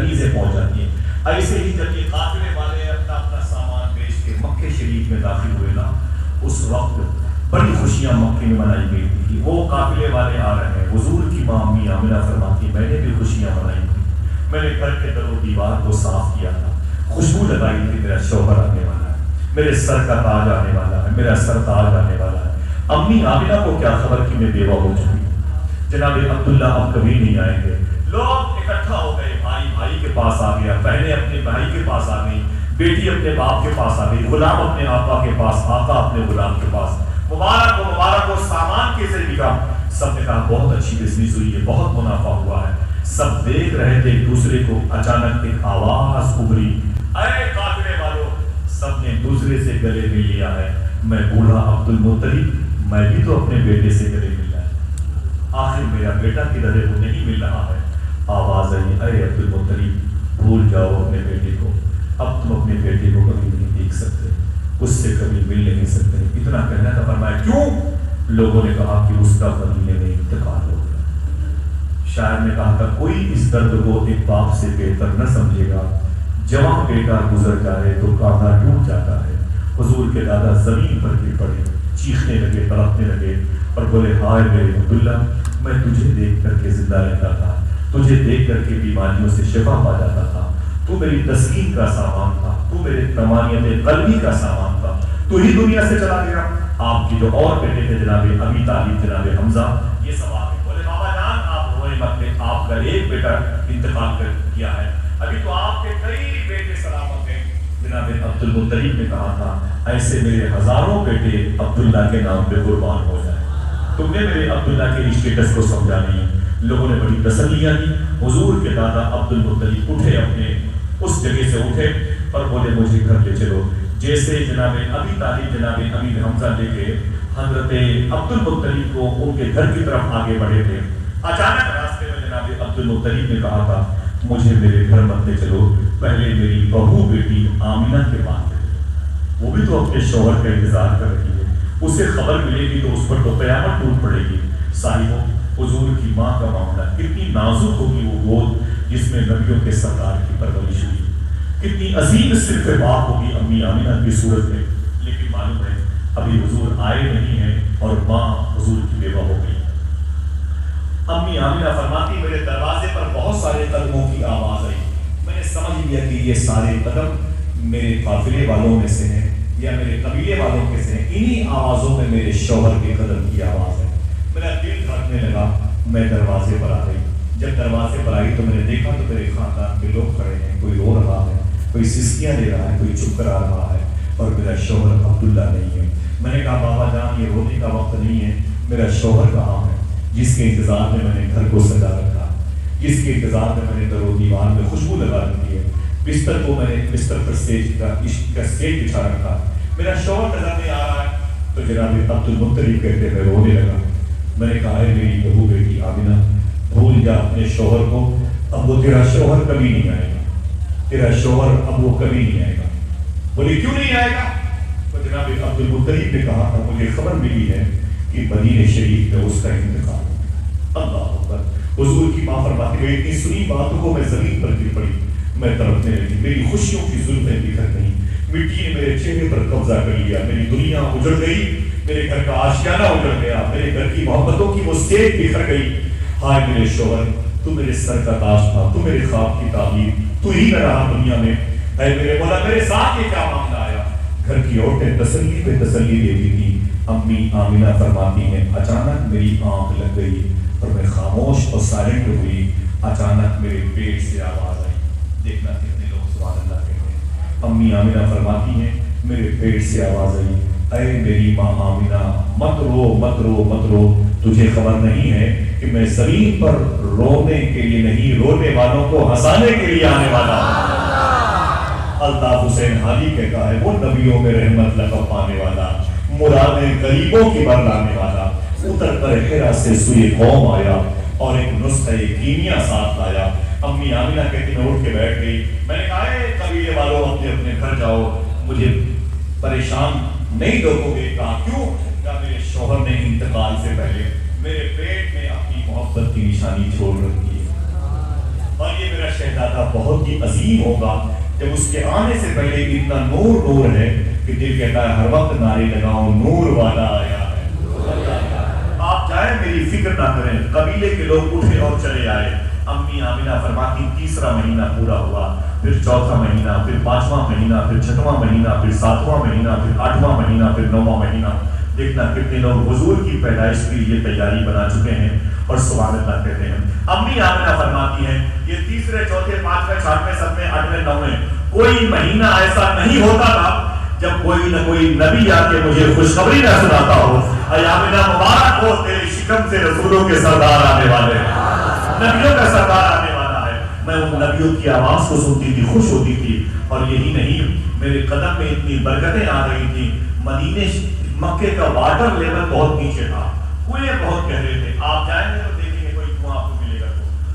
کنیزیں پہنچ جاتی ہیں۔ ایسے ہی جب یہ قافلے والے اپنا اپنا سامان بیچ کے مکے شریف میں داخل ہوئے نا، اس وقت بڑی خوشیاں مکے میں منائی گئی تھی۔ وہ قافلے والے آ رہے ہیں، حضور کی ماں امی آمنہ فرماتی میں نے بھی خوشیاں منائی تھی، میں نے گھر کے در و دیوار کو صاف کیا تھا، خوشبو لگائی تھی، میرا شوہر آنے والا ہے، میرے سر کا تاج آنے والا ہے، میرا سر تاج آنے والا ہے۔ امی آمنہ کو کیا خبر کہ میں بیوہ ہو چکی، جناب عبداللہ اب کبھی نہیں آئیں گے۔ لوگ اکٹھا ہو گئے، بھائی بھائی کے پاس آ گیا، بہنیں اپنے بھائی کے پاس آ گئی، بیٹی اپنے باپ کے پاس آ گئی، غلام اپنے آقا کے پاس، آقا اپنے غلام کے پاس۔ مبارک ہو سامان کیسے بکا؟ سب نے کہا بہت اچھی بزنس ہوئی ہے، بہت منافع ہوا ہے۔ سب دیکھ رہے تھے ایک دوسرے کو، اچانک ایک آواز ابھری، اے قافلے والوں، سب نے دوسرے سے گلے مل لیا ہے، میں بوڑھا عبد المطلب، میں بھی تو اپنے بیٹے سے گلے ملا ہے، آخر میرا بیٹا کدھر ہے وہ نہیں مل رہا ہے۔ آواز آئی، اے عبد المطلب بھول جاؤ اپنے بیٹے کو، اب تم اپنے بیٹے کو کبھی نہیں دیکھ سکتے، اس سے کبھی مل نہیں سکتے۔ اتنا کہنا تھا، فرمایا کیوں؟ لوگوں نے کہا کہ اس کا مدینے میں انتقال ہو گیا۔ شاعر نے کہا تھا کوئی اس درد کو ایک باپ سے بہتر نہ سمجھے گا، جوان بیٹا گزر جائے تو کانٹا ٹوٹ جاتا ہے۔ حضور کے دادا زمین پر گر پڑے، چیخنے لگے، تڑپنے لگے اور بولے ہائے میرے عبداللہ، میں تجھے دیکھ کر کے زندہ رہتا تھا، تجھے دیکھ کر کے بیماریوں سے شفا پا جاتا تھا، تو میری تسکین کا سامان تھا، تو میرے طمانینت قلبی کا سامان تھا، تو ہی دنیا سے چلا گیا۔ آپ کی جو اور بیٹے تھے جناب ابی طالب، جناب حمزہ، یہ سب آ گئے، بولے بابا جان آپ روئے مت، آپ کا ایک بیٹا انتقال کر کیا ہے، ابھی تو آپ کے کئی بیٹے سلامت ہیں۔ جناب عبد المطلب نے کہا تھا ایسے میرے ہزاروں بیٹے عبداللہ کے نام پہ قربان ہو جائیں، تم نے میرے عبداللہ کے اسٹیٹس کو سمجھا نہیں۔ لوگوں نے بڑی تسلیاں دی۔ حضور کے دادا عبد المطلب اٹھے، اپنے اس جگہ سے اٹھے اور بولے مجھے گھر لے چلو۔ جیسے جناب ابی طالب جناب امیر حمزہ لے کے حضرت عبد المطلب کو ان کے گھر کی طرف آگے بڑھے تھے، اچانک راستے میں جناب عبد المطلب نے کہا تھا مجھے میرے گھر مت لے چلو، پہلے میری بہو بیٹی آمنہ کے پاس لے چلو، وہ بھی تو اپنے شوہر کا انتظار کر رہی ہے، اسے خبر ملے گی تو اس پر تو قیامت ٹوٹ پڑے گی۔ صاحبوں، حضور کی ماں کا معاملہ کتنی نازک ہوگی وہ گود جس میں نبیوں کے سردار کی پرورش ہوئی، کتنی عظیم صرف بات ہوگی امی آمنہ کی صورت میں، لیکن معلوم ہے ابھی حضور آئے نہیں ہیں اور ماں حضور کی بیوہ ہو گئی۔ امی آمنہ فرماتی میرے دروازے پر بہت سارے قدموں کی آواز آئی، میں نے سمجھ لیا کہ یہ سارے قدم میرے قافلے والوں میں سے ہیں یا میرے قبیلے والوں میں سے ہیں، انہی آوازوں میں میرے شوہر کے قدم کی آواز ہے۔ میرا دل دھڑکنے لگا، میں دروازے پر آ گئی۔ جب دروازے پر آئی تو میں نے دیکھا تو میرے خاندان کے لوگ کھڑے ہیں، کوئی رو رہا ہے، کوئی سسکیاں دے رہا ہے، کوئی چپ کرا رہا ہے، اور میرا شوہر عبداللہ نہیں ہے۔ میں نے کہا بابا جان یہ رونے کا وقت نہیں ہے، میرا شوہر کہاں ہے جس کے انتظار میں میں نے گھر کو سجا رکھا، جس کے انتظار میں میں نے در و دیوار میں خوشبو لگا رکھی ہے، بستر کو میں نے بستر پر عشق کا سٹیج بچھا رکھا، میرا شوہر نظر نہیں آ رہا ہے۔ تو جناب عبد المطلب کہتے میں رونے لگا۔ میں نے کہا اے میری بہو بیٹی آمنہ بھول جا اپنے شوہر کو، اب وہ تیرا شوہر کبھی نہیں آئے گا، تیرا شوہر اب وہ کبھی نہیں آئے گا۔ بولی کیوں نہیں آئے گا؟ تو جناب عبد المطلب نے کہا تھا مجھے خبر ملی ہے کہ مدینہ شریف میں اس کا انتقال ہو۔ اللہ اکبر۔ حضور کی ماں فرماتی ہے اتنی سنی باتوں کو میں زمین پر گر پڑی، میں تڑپنے لگی، میری خوشیوں کی زلفیں بکھر گئیں، مٹی نے میرے چہرے پر قبضہ کر لیا، میری دنیا اجڑ گئی، میرے گھر کا آشیانہ اجڑ گیا، میرے گھر کی محبتوں کی وہ سیک بکھر گئی۔ ہائے میرے شوہر، تو میرے سر کا تاج تھا، تو میرے خواب کی تعبیر، تو ہی نہ رہا دنیا میں۔ اے میرے مولا میرے ساتھ یہ کیا معاملہ آیا؟ گھر کی عورتیں تسلی پہ تسلی دیتی تھی۔ امی آمنہ فرماتی ہیں اچانک میری آنکھ لگ گئی اور میں خاموش اور سائلنٹ ہوئی، اچانک میرے پیٹ سے آواز آئی۔ دیکھنا کتنے لوگ سبحان اللہ کہتے ہیں۔ امی آمنہ فرماتی ہیں میرے پیٹ سے آواز آئی، اے میری ماں آمنہ مت رو مت رو مت رو، تجھے خبر نہیں ہے کہ میں زمین پر رونے کے لیے نہیں، رونے والوں کو ہنسانے کے لیے آنے والا ہوں۔ الطاف حسین حالی کہتا ہے وہ نبیوں میں رحمت لقب پانے والا، مرادیں غریبوں کی بر لانے والا، اتر کر حرا سے سوئے قوم آیا اور ایک نسخہ کیمیا ساتھ لایا۔ امی آمنہ کہتی میں اٹھ کے بیٹھ گئی، میں نے کہا اے قبیلے والوں اپنے اپنے گھر جاؤ، مجھے پریشان نہیں روکو گے؟ کہا کیوں؟ کہا میرے شوہر نے انتقال سے پہلے میرے پیٹ میں اپنی محبت کی نشانی چھوڑ رکھی ہے۔ اور یہ میرا شہزادہ بہت ہی عظیم ہوگا. جب اس کے آنے سے پہلے اتنا نور ہے کہ دل کہتا ہے ہر وقت نعرے لگاؤ نور والا آیا ہے. آپ جائیں میری فکر نہ کریں. قبیلے کے لوگ اٹھے اور چلے آئے. امی آمنہ فرماتی تیسرا مہینہ پورا ہوا, پھر چوتھا مہینہ, پھر پانچواں مہینہ, پھر چھٹواں مہینہ, پھر ساتواں مہینہ, پھر آٹھواں مہینہ, پھر نواں مہینہ. دیکھنا کتنے لوگ حضور کی پیدائش کے لیے تیاری بنا چکے ہیں اور سبحان اللہ کہتے ہیں. امی آمنہ فرماتی ہیں یہ تیسرے, چوتھے, پانچویں, چھٹویں, ساتویں, آٹھویں, نویں کوئی مہینہ ایسا نہیں ہوتا تھا جب کوئی نہ کوئی نبی آ کے مجھے خوشخبری نہ سناتا ہو. اے آمنہ مبارک ہو تیری شکم سے رسولوں کے سردار آنے والے ہیں, نبیوں کا سردار آنے والا ہے. میں ان نبیوں کی آواز کو سنتی تھی, خوش ہوتی تھی. اور یہی نہیں, میرے قدم میں اتنی برکتیں آ رہی تھی. مدینے مکے کا واٹر لیول بہت نیچے تھا, کنویں بہت گہرے تھے. آپ جائیں گے تو دیکھیں گے کوئی کنواں آپ کو ملے گا.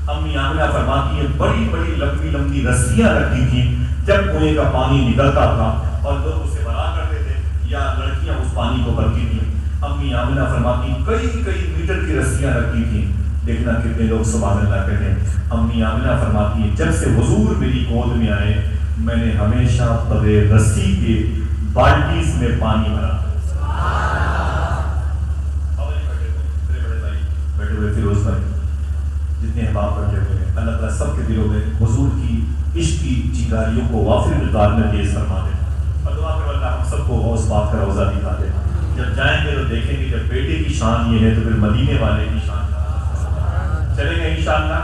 تو امی آمنہ فرماتی ہیں بڑی بڑی لمبی لمبی رسیاں رکھی تھیں. جب کنویں کا پانی نکلتا تھا اور لوگ اسے بھرا کرتے تھے یا لڑکیاں اس پانی کو بھرتی تھیں. امی آمنہ فرماتی کئی میٹر کی رسیاں رکھی تھیں. دیکھنا کتنے لوگ سبحان اللہ کہتے ہیں. امی آمنہ فرماتی ہے جب سے حضور میری گود میں آئے میں نے ہمیشہ بغیر رسی کے بالٹیز میں پانی بھرا. بیٹھے ہوئے فیروز بھائی جتنے احباب بیٹھے ہوئے ہیں, اللہ تعالیٰ سب کے دلوں میں حضور کی عشق کی چنگاریوں کو وافر مقدار میں تیز فرما دے. اور دعا کرو اللہ ہم سب کو اس بات کا روزہ دکھا دے. جب جائیں گے تو دیکھیں گے جب بیٹے کی شان یہ ہے تو پھر مدینے والے کی شان چلیں گے انشاءاللہ.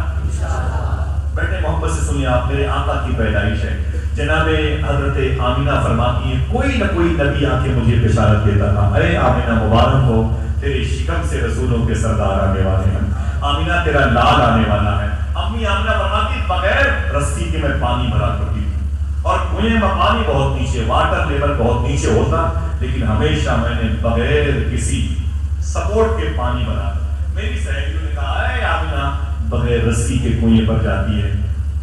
بیٹھے محبت سے سنیے آپ, میرے آقا کی پیدائش ہے. جناب حضرت آمنہ فرماتی ہیں کوئی نہ کوئی نبی آ کے مجھے بشارت دیتا تھا اے آمنہ مبارک ہو تیری شکم سے رسولوں کے سردار آنے والے ہیں. آمنہ تیرا لال آنے والا ہے. امی آمنہ فرماتی بغیر رسی کے میں پانی بھرا کرتی تھی اور کنویں میں پانی بہت نیچے, واٹر لیول بہت نیچے ہوتا, لیکن ہمیشہ میں نے بغیر کسی سپورٹ کے پانی بھرا. میری سہیلیوں نے کہا اے آمنہ بغیر رسی کے کنویں پر جاتی ہے,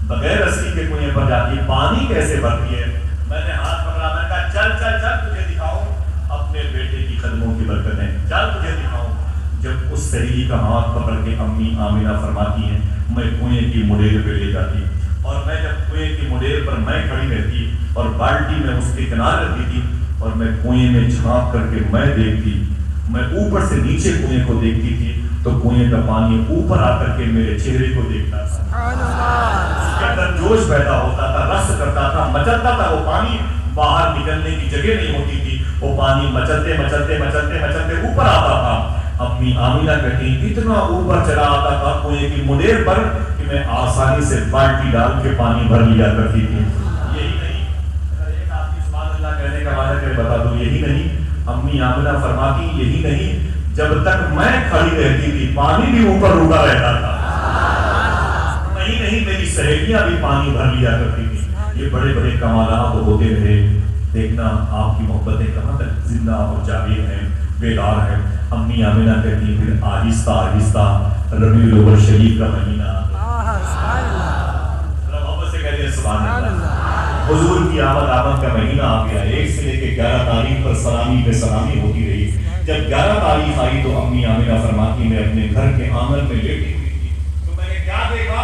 بغیر رسی کے کنویں پر جاتی ہے, پانی کیسے بھرتی ہے. میں نے ہاتھ پکڑا, میں نے کہا چل چل چل تجھے دکھاؤں اپنے بیٹے کی قدموں کی برکتیں, چل تجھے دکھاؤں. جب اس سہیلی کا ہاتھ پکڑ کے امی آمنہ فرماتی ہیں میں کنویں کی مڈیر پہ لے جاتی اور میں جب کنویں کی مڈیر پر میں کھڑی رہتی اور بالٹی میں اس کے کنارے رکھتی تھی اور میں کنویں میں جھانک کر کے میں دیکھتی, میں اوپر سے نیچے کنویں کو دیکھتی تھی تو کنویں کا پانی اوپر آ کر کے میرے چہرے کو دیکھتا تھا. اس کے اندر جوش پیدا ہوتا تھا, رقص کرتا تھا, مچلتا تھا. وہ پانی باہر نکلنے کی جگہ نہیں ہوتی تھی, وہ پانی مچلتے مچلتے مچلتے مچلتے اوپر آتا تھا. امی آمنہ کہتی اتنا اوپر چلا آتا تھا کنویں کی مڈیر پر کہ میں آسانی سے بالٹی ڈال کے پانی بھر لیا کرتی تھی. یہی نہیں, اگر ایک آدمی سبحان اللہ کہنے کا وعدہ کرے بتا دوں, یہی نہیں, امی آمنہ فرماتی یہی نہیں, جب تک میں کھڑی رہتی تھی پانی بھی اوپر روکا رہتا تھا. نہیں میری سہیلیاں بھی پانی بھر لیا کرتی تھی. یہ بڑے بڑے کمالات ہوتے رہے. دیکھنا آپ کی محبتیں کہاں تک زندہ اور جاوید ہیں, بیدار ہیں. امی آمنہ کہتی پھر آہستہ آہستہ ربیع الاول شریف کا مہینہ محبت سے کہتے ہیں سبحان اللہ. حضور کی آمد کا مہینہ آ گیا. 1 سے لے کے 11 تاریخ پر سلامی پہ سلامی ہوتی رہی. جب 11 تاریخ آئی تو امی آمنہ فرماتی میں اپنے گھر کے آنگن میں لیٹی ہوئی تھی تو میں نے کیا دیکھا,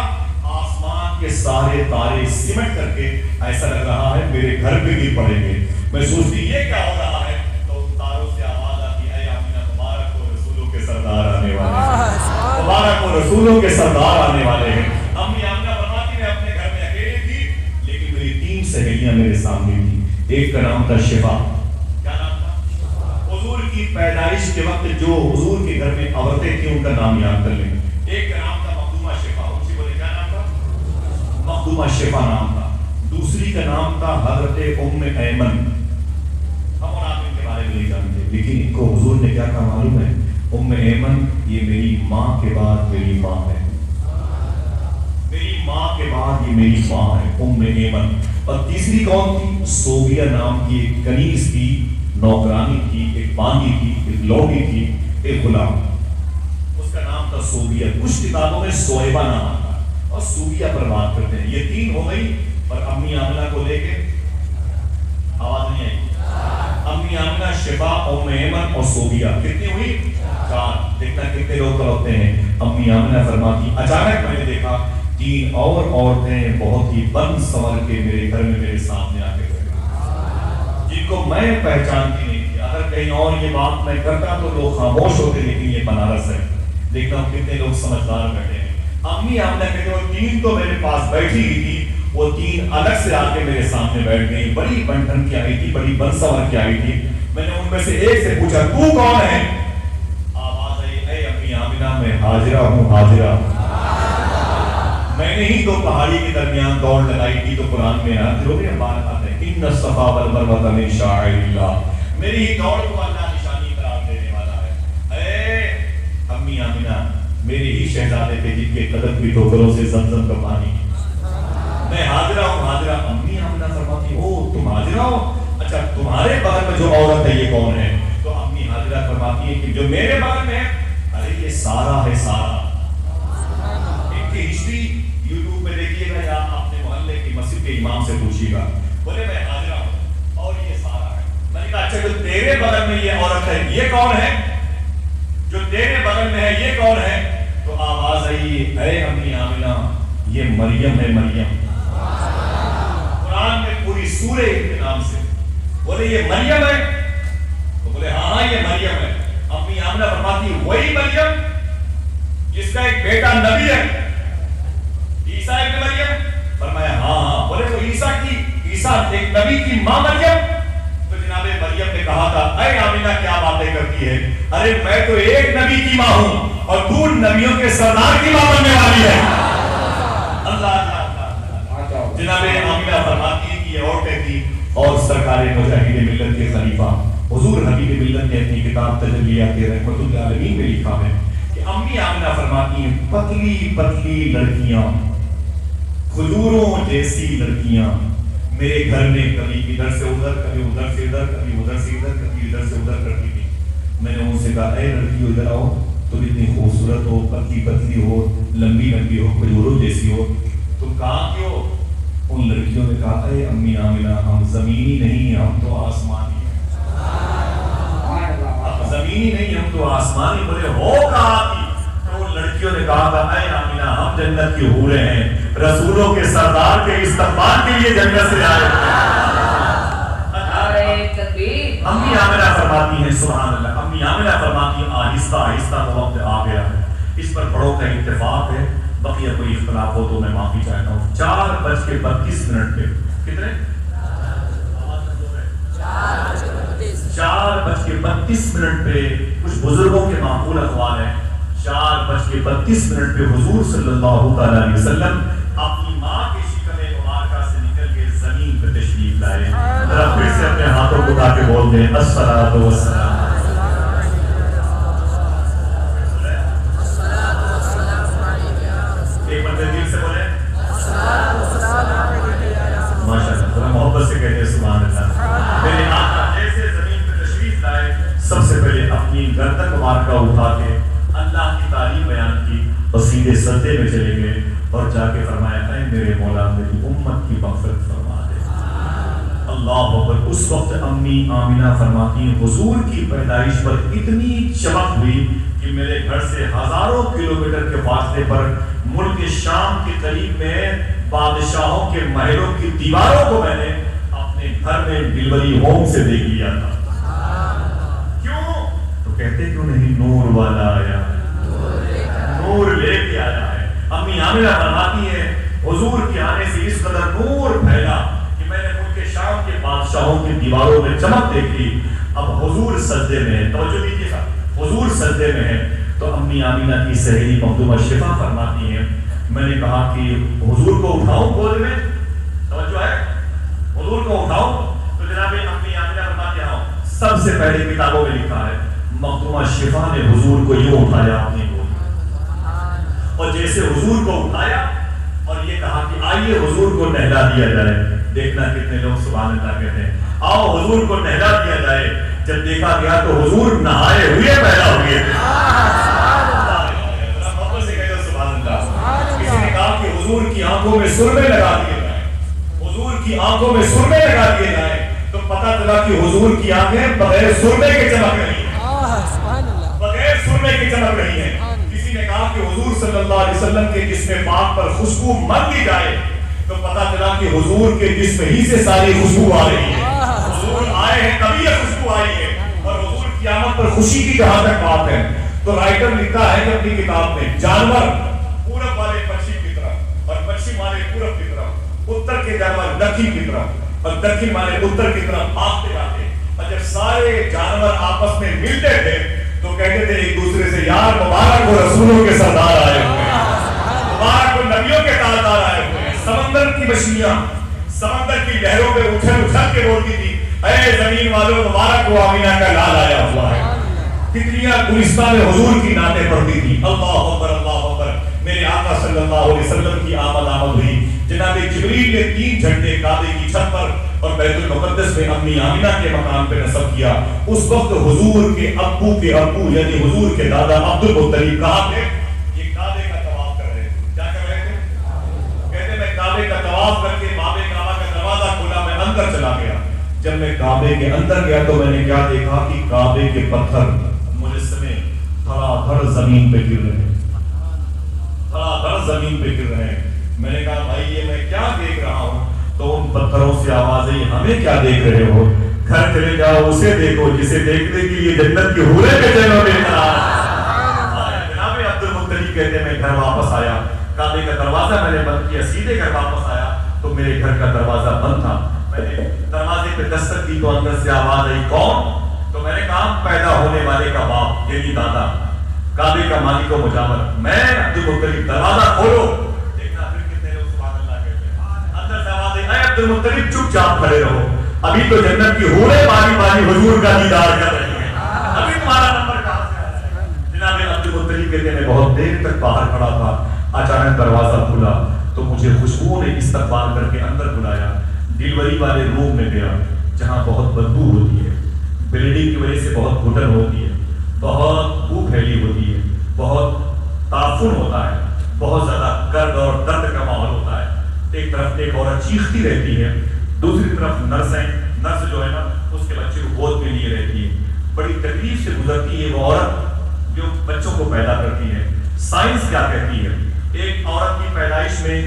آسمان کے سارے تارے سمٹ کر کے ایسا لگ رہا ہے میرے گھر پہ گر پڑیں گے. میں سوچتی یہ کیا ہو رہا ہے, تو تاروں سے آواز آتی اے آمنہ مبارک ہو رسولوں کے سردار آنے والے ہیں, مبارک ہو رسولوں کے سردار آنے والے ہیں. امی آمنہ فرماتی میں اپنے گھر میں اکیلی تھی لیکن میری 3 سہیلیاں میرے سامنے تھیں. ایک کا نام تھا شفا. کیا نام تھا؟ حضور کی پیدائش کے وقت جو حضور کے گھر میں عورتیں تھیں ان کا نام یاد کر لیں. ایک کا نام تھا مخدومہ شفا. ان سے بولے کیا نام تھا؟ مخدومہ شفا نام تھا. دوسری کا نام تھا حضرت ام ایمن. ہم اور آپ ان کے بارے میں نہیں جانتے لیکن ان کو حضور نے کیا کہا معلوم ہے, ام ایمن یہ میری ماں کے بعد میری ماں ہے, میری ماں کے بعد یہ میری ماں ہے ام ایمن. اور تیسری کون تھی؟ صوبیہ نام کی ایک کنیز تھی, نوکرانی تھی, ایک بانگی تھی, ایک لوٹی تھی, ایک غلام. اس کا نام تھا صوبیہ. کچھ کتابوں میں صویبہ نام آتا ہے اور صوبیہ پر بات کرتے ہیں. یہ 3 ہو گئی. اور امی آمنہ کو لے کے آواز نہیں آئی. امی آمنہ, شفا, ام ایمن اور صوبیہ کتنی ہوئی؟ 4. دیکھنا کتنے لوگ تڑپتے ہیں. امی آمنہ فرماتی اچانک میں نے دیکھا کہ 3 اور عورتیں بہت ہی بن سنور کے میرے گھر میں میرے سامنے آ کے گئے، جن کو میں پہچانتی نہیں تھی. اگر کہیں اور یہ بات میں کرتا تو لوگ خاموش ہوتے، لیکن یہ بنارس ہے. دیکھتا ہوں کتنے لوگ سمجھدار بیٹھے ہیں. امی آمنہ کہتے ہیں وہ 3 تو میرے پاس بیٹھی ہی تھی، وہ 3 الگ سے آ کے میرے سامنے بیٹھ گئی. بڑی بن ٹھن کی آئی تھی، بڑی بن سنور کی آئی تھی. میں نے ان میں سے ایک سے پوچھا تو کون ہے؟ آواز آئی اے امی آمنہ میں حاضرہ ہوں حاضرہ. میں نے ہی تو پہاڑی کے درمیان دوڑ لگائی تھی تو قرآن میں بات آتا ہے ان الصفا والمروہ من شعائر اللہ. میری ہی دوڑ کو اللہ نشانی قرار دینے والا ہے. اے امی آمنہ میرے ہی شہزادے تھے جن کے قدم کی ٹھوکروں سے زمزم کا پانی. میں حاضرہ ہوں حاضرہ. امی آمنہ فرماتی او تم حاضرہ ہو؟ اچھا تمہارے بغل میں جو عورت ہے یہ کون ہے؟ تو امی حاضرہ فرماتی ہے کہ جو میرے بغل میں ہے ارے یہ سارا ہے سارا. ان کی ہسٹری یوٹیوب میں دیکھیے گا یا اپنے محلے کی مسجد کے امام سے پوچھیے گا. بولے میں حاضرہ ہوں اور یہ سارا ہے. میں نے کہا اچھا جو تیرے بغل میں یہ عورت ہے یہ کون ہے؟ جو تیرے بغل میں ہے یہ کون ہے؟ تو آواز آئی اے امی آمنہ یہ مریم ہے مریم. قرآن میں پوری سورہ کے نام سے. بولے یہ مریم ہے؟ تو بولے ہاں یہ مریم ہے. امی آمنہ فرماتی وہی مریم جس کا ایک بیٹا نبی ہے عیسیٰ ابن مریم؟ فرمایا ہاں ہاں. بولے تو عیسیٰ ایک نبی کی ماں مریم؟ تو جناب مریم نے کہا تھا اے آمنہ کیا باتیں کرتی ہے؟ ارے میں تو ایک نبی کی ماں ہوں اور تو نبیوں کے سردار کی ماں بننے والی ہے. اللہ جناب آمنہ فرماتی ہے کہ یہ عورتیں تھی اور سرکار مجاہد ملت کے خلیفہ حضور حبیب ملت نے اپنی کتاب تجلیات رحمت للعالمین میں لکھا ہے کہ امی آمنہ فرماتی ہیں پتلی پتلی لڑکیاں کھجوروں جیسی لڑکیاں میرے گھر میں کبھی ادھر سے ادھر کبھی ادھر سے ادھر کبھی ادھر سے ادھر کبھی ادھر سے ادھر کرتی تھی. میں نے ان سے کہا اے لڑکیوں ادھر آؤ تم اتنی خوبصورت ہو پتلی پتلی ہو لمبی لمبی ہو کھجوروں جیسی ہو تم کہاں کی ہو؟ ان لڑکیوں نے کہا اے امی آمنہ ہم زمینی نہیں ہم تو آسمانی ہیں. ہم زمینی نہیں ہم تو آسمانی. بولے ہو کہاں کی؟ تو ان لڑکیوں نے کہا تھا اے آمنہ ہم جنت کی حوریں ہیں رسولوں کے سردار کے استقبال کے لیے جنت سے آئے. امی آمنہ فرماتی ہیں سبحان اللہ. امی آمنہ فرماتی ہیں آہستہ آہستہ تو وقت آ گیا ہے. اس پر بڑوں کا اتفاق ہے. بقیہ کوئی اختلاف ہو تو میں معافی چاہتا ہوں. 4:32 پہ کتنے 4:32 پہ کچھ بزرگوں کے معقول اقوال ہیں. 4:32 پہ حضور صلی اللہ علیہ وسلم اپنی ماں کی شکل مبارکہ سے نکل کے زمین پہ تشریف لائے. ذرا پھر سے اپنے ہاتھوں کو اٹھا کے بول دیں الصلاۃ والسلام. ایک مرتبہ دل سے بولیں ماشاءاللہ. ذرا محبت سے کہتے ہیں سبحان اللہ. میرے آقا جیسے زمین پہ تشریف لائے سب سے پہلے اپنی گردن مبارکہ اٹھا کے اللہ کی تعلیم بیان کی اور سیدھے سجدے میں چلے گئے اور جا کے فرمایا اے میرے مولا میری امت کی مغفرت فرما دے. اللہ اکبر. اس وقت امی آمنہ فرماتی ہیں حضور کی پیدائش پر اتنی چمک ہوئی کہ میرے گھر سے ہزاروں کلومیٹر کے فاصلے پر ملک شام کے قریب میں بادشاہوں کے محلوں کی دیواروں کو میں نے اپنے گھر میں ڈلیوری ہوم سے دیکھ لیا تھا. کیوں؟ تو کہتے کیوں نہیں نور والا آیا نور لے کے آیا ہے. امی آمنہ فرماتی ہے حضور کے آنے سے اس قدر نور پھیلا کہ میں نے ملک شام کے بادشاہوں کی دیواروں میں چمک دیکھی. اب حضور سجدے میں ہے. توجہ دیجیے گا. حضور سجدے میں ہے تو امی آمنہ کی سہیلی مخدومہ شفا فرماتی ہیں میں نے کہا کہ حضور کو اٹھاؤں گود میں. توجہ ہے. حضور کو اٹھاؤں تو جناب امی آمنہ فرماتی ہیں سب سے پہلے کتابوں میں لکھا ہے مخدومہ شفا نے حضور کو یوں اٹھایا اپنی گود اور جیسے حضور کو اٹھایا اور یہ کہا کہ آئیے حضور کو نہلا دیا جائے. دیکھنا کتنے لوگ سبحان اللہ کہتے ہیں آؤ حضور کو نہلا دیا جائے. جب دیکھا گیا تو حضور نہائے ہوئے پیدا ہوئے. کسی نے کہا کہ حضور کی آنکھوں میں سرمے لگا دیے جائیں. حضور کی آنکھوں میں سرمے لگا دیے جائیں تو پتہ چلا کہ حضور کی آنکھیں بغیر سرمے کے چمک رہی ہیں. بغیر سرمے کے چمک رہی ہیں. کسی نے کہا کہ حضور صلی اللہ علیہ وسلم کے جسم پاک پر خوشبو مانگی جائے تو پتا چلا کہ حضور کے جسم ہی سے ساری خوشبو آ رہی ہے. حضور آئے ہیں تبھی یہ خوشبو آئی ہے. اور حضور کی آمد پر خوشی کی جہاں تک بات ہے تو رائٹر لکھتا ہے کہ اپنی کتاب میں جانور پورب والے پشچم کی طرف اور پشچم والے پورب کی طرف، اتر کے جانور دکھن کی طرف اور دکھن والے اتر کی طرف بھاگتے جاتے. اور جب سارے جانور آپس میں ملتے تھے تو کہتے تھے ایک دوسرے سے یار مبارک ہو رسولوں کے سردار آئے ہوئے ہیں، مبارک ہو نبیوں کے تاجدار آئے ہوئے ہیں. سمندر کی مچھلیاں سمندر کی لہروں پہ اچھل اچھل کے بولتی تھی اے زمین والوں مبارک ہو آمینہ کا لال آیا ہوا ہے. تتلیاں گلستان میں حضور کی نعتیں پڑھتی تھی اللہ اکبر اللہ اکبر. میرے آقا صلی اللہ علیہ وسلم کی آمد ہوئی. جناب جبریل نے 3 جھنڈے کعبے کی چھت پر اور بیت المقدس میں اپنی آمینہ کے مقام پہ نصب کیا. اس وقت حضور کے ابو یعنی حضور کے دادا عبد المطلب کہاں تھے؟ یہ کعبے کا طواف کر رہے تھے. کیا کر رہے تھے؟ کہتے میں کعبے کا طواف کر کے باب کعبہ کا دروازہ کھولا، میں اندر چلا گیا. جب میں کعبے کے اندر گیا تو میں نے کیا دیکھا کہ کعبے کے پتھر مجسمے دھڑا دھڑ زمین پہ گر رہے ہیں، دھڑا دھڑ زمین پہ گر رہے ہیں. میں نے کہا بھائی یہ میں کیا دیکھ رہا ہوں؟ تو ان پتھروں سے آوازیں ہمیں کیا دیکھ رہے ہو؟ گھر چلے جاؤ اسے دیکھو جسے دیکھنے کے لیے جنت کی حوریں پہ چلو دیکھنا. جناب عبد المطلب کہتے ہیں میں گھر واپس آیا، کعبے کا دروازہ میں نے بند کیا، سیدھے گھر واپس آیا تو میرے گھر کا دروازہ بند تھا. میں نے دروازے پہ دستک دی تو اندر سے آواز آئی کون؟ تو میں نے کہا پیدا ہونے والے کا باپ یعنی دادا، کعبے کا مالک و مجاور میں عبد المطلب. دروازہ کھولو. دیکھنا پھر کتنے لوگ سبحان اللہ کہتے ہیں. اندر سے آواز آئی اے عبد المطلب چپ چاپ کھڑے رہو، ابھی تو جنت کی حوریں باری باری حضور کا دیدار کر رہی ہیں، ابھی تمہارا نمبر کہاں سے آیا ہے؟ جناب عبد المطلب کہتے ہیں میں بہت دیر تک باہر کھڑا تھا، اچانک دروازہ کھلا تو مجھے خوشبو نے استقبال کر کے اندر بلایا. ڈیلیوری والے روم میں گیا جہاں بہت بدبو ہوتی ہے، بلیڈنگ کی وجہ سے بہت گھٹن ہوتی ہے، بہت بو پھیلی ہوتی ہے، بہت تعفن ہوتا ہے، بہت زیادہ گرد اور درد کا ماحول ہوتا ہے. ایک طرف ایک عورت چیختی رہتی ہے، دوسری طرف نرس جو ہے نا اس کے بچے کو گود میں لیے رہتی ہے. بڑی تکلیف سے گزرتی ہے وہ عورت جو بچوں کو پیدا کرتی ہے. سائنس کیا کہتی ہے؟ ایک عورت کی پیدائش میں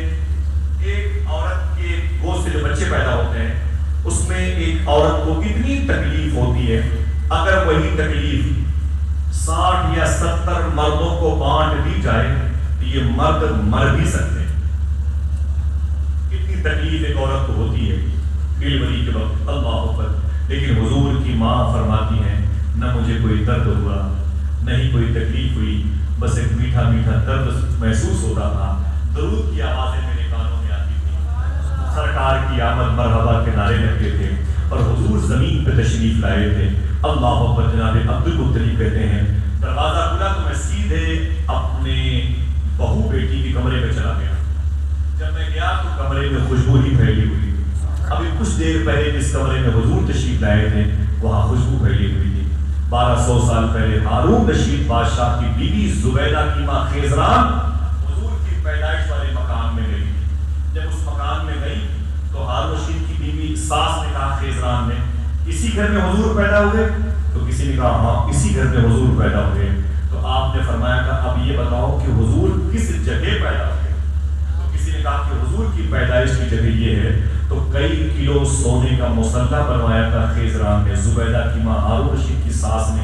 ایک عورت کے گود سے جو بچے پیدا ہوتے ہیں اس میں ایک عورت کو کتنی تکلیف ہوتی ہے. اگر وہی تکلیف 60 یا 70 مردوں کو بانٹ دی جائے تو یہ مرد مر بھی سکتے ہیں. کتنی تکلیف ایک عورت کو ہوتی ہے ڈیلیوری کے وقت. اللہ اکبر. لیکن حضور کی ماں فرماتی ہیں نہ مجھے کوئی درد ہوا نہ ہی کوئی تکلیف ہوئی، بس ایک میٹھا میٹھا درد محسوس ہوتا تھا. درود کی آوازیں میرے کانوں میں آتی تھی، سرکار کی آمد مرحبا کے نعرے لگتے تھے اور حضور زمین پہ تشریف لائے تھے. اللہ اکبر. جناب عبد المطلب کہتے ہیں دروازہ کھلا تو میں سیدھے اپنے بہو بیٹی کے کمرے میں چلا گیا. جب میں گیا تو کمرے میں خوشبو ہی پھیلی ہوئی تھی. ابھی کچھ دیر پہلے جس کمرے میں حضور تشریف لائے تھے وہاں خوشبو پھیلی ہوئی تھی. 1200 سال پہلے ہارون رشید بادشاہ کی بیوی زبیدہ کی ماں خیزران حضور کی پیدائش والے مکان میں گئی. جب اس مکان میں گئی تو ہارون رشید کی بیوی ساس نے کہا خیزران نے اسی گھر میں حضور پیدا ہوئے؟ تو کسی نے کہا ہاں اسی گھر میں حضور پیدا ہوئے. تو آپ نے فرمایا کہ اب یہ بتاؤ کہ حضور کس جگہ پیدا ہوئے؟ تو کسی نے کہا کہ حضور کی پیدائش کی جگہ یہ ہے. تو کئی کلو سونے کا مصلح بنوایا تھا خیزران نے، زبیدہ کی ماں ہارون رشید کی ساس نے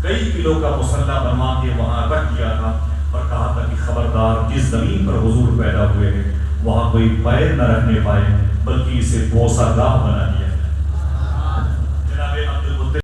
کئی کلو کا مصلح بنوا کے وہاں رکھ دیا تھا اور کہا تھا کہ خبردار جس زمین پر حضور پیدا ہوئے ہیں وہاں کوئی پیر نہ رکھنے پائے بلکہ اسے بوسہ گاہ بنا